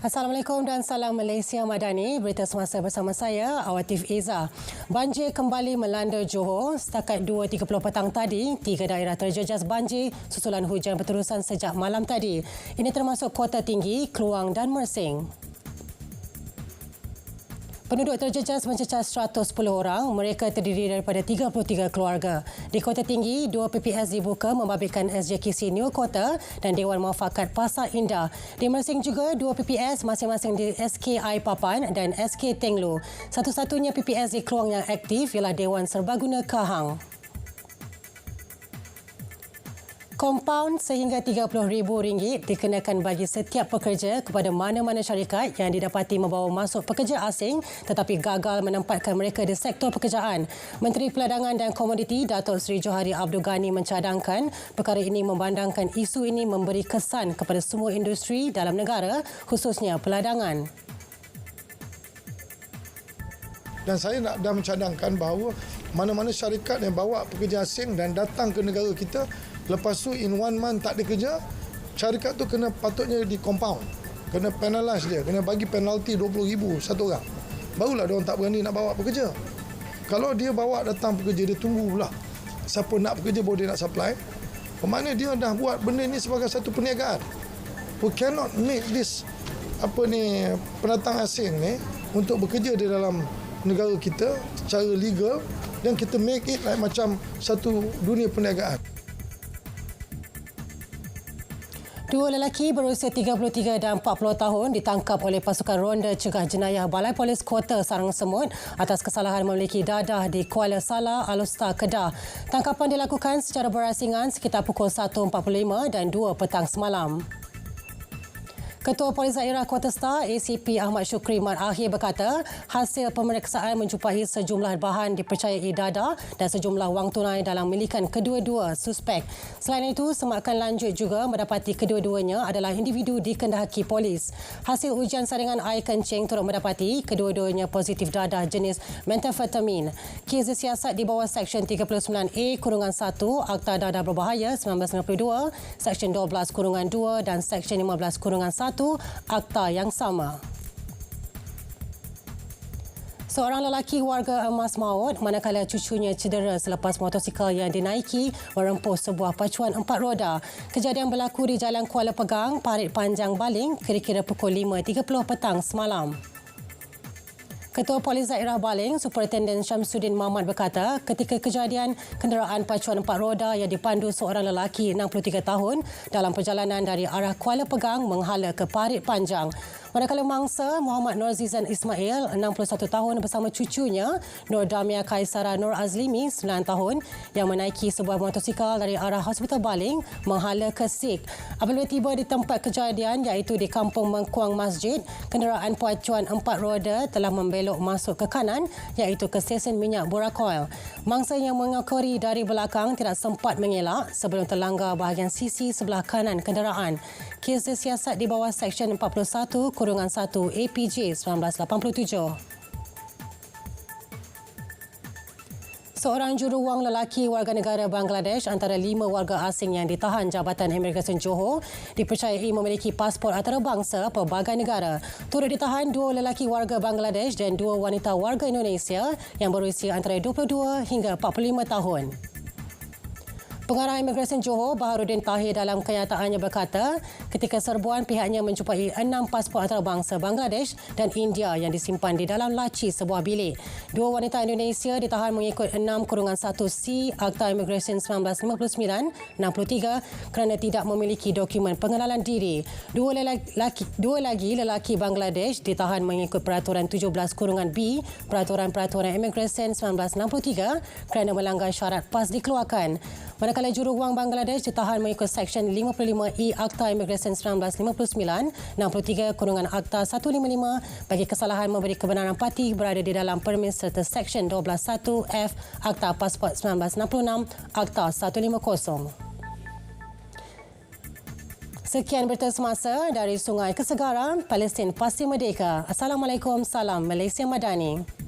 Assalamualaikum dan salam Malaysia Madani. Berita semasa bersama saya, Awatif Eza. Banjir kembali melanda Johor. Setakat 2.30 petang tadi, 3 daerah terjejas banjir susulan hujan berterusan sejak malam tadi. Ini termasuk Kota Tinggi, Kluang dan Mersing. Penduduk terjejas mencecah 110 orang. Mereka terdiri daripada 33 keluarga. Di Kota Tinggi, 2 PPS dibuka membabitkan SJKC New Kota dan Dewan Muafakat Pasar Indah. Di Mersing juga 2 PPS masing-masing di SKI Papan dan SK Tenglu. Satu-satunya PPS di Kluang yang aktif ialah Dewan Serbaguna Kahang. Kompaun sehingga RM30,000 dikenakan bagi setiap pekerja kepada mana-mana syarikat yang didapati membawa masuk pekerja asing tetapi gagal menempatkan mereka di sektor pekerjaan. Menteri Peladangan dan Komoditi Datuk Seri Johari Abdul Ghani mencadangkan perkara ini memandangkan isu ini memberi kesan kepada semua industri dalam negara khususnya peladangan. Dan saya nak dah mencadangkan bahawa mana-mana syarikat yang bawa pekerja asing dan datang ke negara kita, lepas tu in one month tak ada kerja, syarikat tu patutnya di compound. Kena penalize dia, kena bagi penalti RM20,000 satu orang. Barulah dia orang tak berani nak bawa pekerja. Kalau dia bawa datang pekerja, dia tunggu pula siapa nak pekerja baru dia nak supply. Bermakna dia dah buat benda ni sebagai satu perniagaan. We cannot make this pendatang asing ni untuk bekerja di dalam negara kita secara legal dan kita make it like macam satu dunia perniagaan. Dua lelaki berusia 33 dan 40 tahun ditangkap oleh pasukan Ronda Cegah Jenayah Balai Polis Kota Sarang Semut atas kesalahan memiliki dadah di Kuala Salah, Alustar, Kedah. Tangkapan dilakukan secara berasingan sekitar pukul 1.45 dan 2 petang semalam. Ketua Polis Daerah Kota Star ACP Ahmad Syukri Mat Akhir berkata hasil pemeriksaan menjumpai sejumlah bahan dipercayai dadah dan sejumlah wang tunai dalam milikan kedua-dua suspek. Selain itu, semakan lanjut juga mendapati kedua-duanya adalah individu dikendaki polis. Hasil ujian saringan air kencing turut mendapati kedua-duanya positif dadah jenis metafetamin. Kes disiasat di bawah Seksyen 39A-1 Akta Dadah Berbahaya 1992, Seksyen 12-2 dan Seksyen 15-1 Akta yang sama. Seorang lelaki warga emas maut manakala cucunya cedera selepas motosikal yang dinaiki merempuh sebuah pacuan 4 roda. Kejadian berlaku di Jalan Kuala Pegang, Parit Panjang, Baling kira-kira pukul 5.30 petang semalam. Ketua Polis Daerah Baling, Superintendent Syamsuddin Mahmad berkata, ketika kejadian kenderaan pacuan 4 roda yang dipandu seorang lelaki 63 tahun dalam perjalanan dari arah Kuala Pegang menghala ke Parit Panjang. Manakala mangsa Muhammad Norzizan Ismail, 61 tahun bersama cucunya Nur Damia Kaisara Nur Azlimi, 9 tahun yang menaiki sebuah motosikal dari arah Hospital Baling menghala ke Sik. Apabila tiba di tempat kejadian iaitu di Kampung Mengkuang Masjid, kenderaan pacuan 4 roda telah membelok masuk ke kanan iaitu ke stesen minyak Burakoil. Mangsa yang mengakori dari belakang tidak sempat mengelak sebelum terlanggar bahagian sisi sebelah kanan kenderaan. Kes disiasat di bawah Seksyen 41-1 APJ 1987. Seorang juruwang lelaki warga negara Bangladesh antara 5 warga asing yang ditahan Jabatan Imigresen Johor dipercayai memiliki pasport antarabangsa pelbagai negara. Turut ditahan 2 lelaki warga Bangladesh dan 2 wanita warga Indonesia yang berusia antara 22 hingga 45 tahun. Pengarah Imigresen Johor Baharudin Tahir dalam kenyataannya berkata ketika serbuan pihaknya menjumpai 6 pasport antarabangsa Bangladesh dan India yang disimpan di dalam laci sebuah bilik. 2 wanita Indonesia ditahan mengikut 6-1C Akta Imigresen 1959-63 kerana tidak memiliki dokumen pengenalan diri. Dua lagi lelaki Bangladesh ditahan mengikut Peraturan 17-B Peraturan Imigresen 1963 kerana melanggar syarat PAS dikeluarkan. Manakala juruwang Bangladesh ditahan mengikut Seksyen 55E Akta Imigresen 1959-63 Akta 155 bagi kesalahan memberi kebenaran parti berada di dalam permis serta Seksyen 12(1)F Akta Pasport 1966 Akta 150. Sekian berita semasa dari Sungai Kesegaran, Palestin Pasti Merdeka. Assalamualaikum, salam Malaysia Madani.